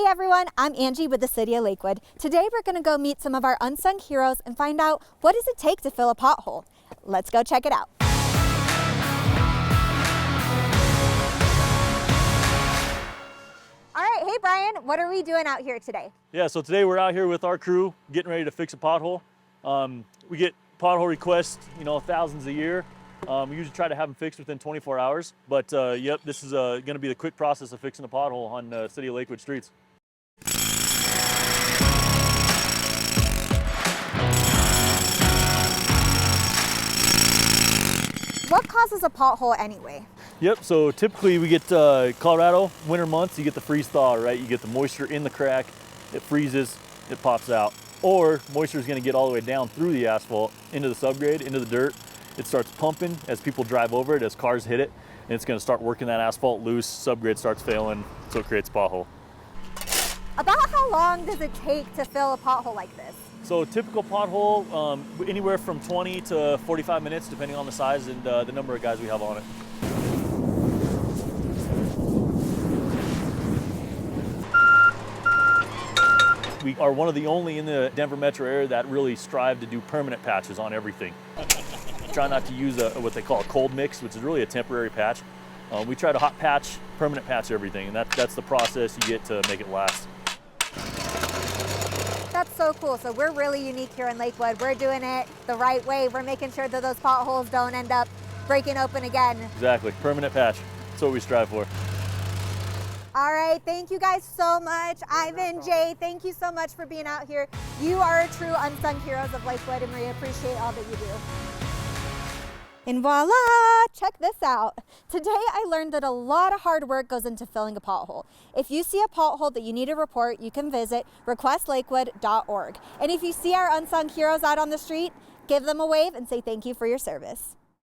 Hey everyone, I'm Angie with the City of Lakewood. Today we're going to go meet some of our unsung heroes and find out what does it take to fill a pothole. Let's go check it out. All right, hey Brian, what are we doing out here today? Yeah, so today we're out here with our crew getting ready to fix a pothole. We get pothole requests, thousands a year. We usually try to have them fixed within 24 hours. But yep, this is going to be the quick process of fixing a pothole on City of Lakewood streets. What causes a pothole anyway? Yep, so typically we get Colorado, winter months, you get the freeze thaw, right? You get the moisture in the crack, it freezes, it pops out. Or moisture is going to get all the way down through the asphalt, into the subgrade, into the dirt. It starts pumping as people drive over it, as cars hit it, and it's going to start working that asphalt loose, subgrade starts failing, so it creates a pothole. About how long does it take to fill a pothole like this? So a typical pothole, anywhere from 20 to 45 minutes, depending on the size and the number of guys we have on it. We are one of the only in the Denver metro area that really strive to do permanent patches on everything. Try not to use what they call a cold mix, which is really a temporary patch. We try to hot patch, permanent patch everything, and that's the process you get to make it last. That's so cool. So we're really unique here in Lakewood. We're doing it the right way. We're making sure that those potholes don't end up breaking open again. Exactly, permanent patch. That's what we strive for. All right, thank you guys so much. Ivan, Jay, thank you so much for being out here. You are true unsung heroes of Lakewood, and we appreciate all that you do. And voila, check this out. Today I learned that a lot of hard work goes into filling a pothole. If you see a pothole that you need to report, you can visit requestlakewood.org. And if you see our unsung heroes out on the street, give them a wave and say thank you for your service.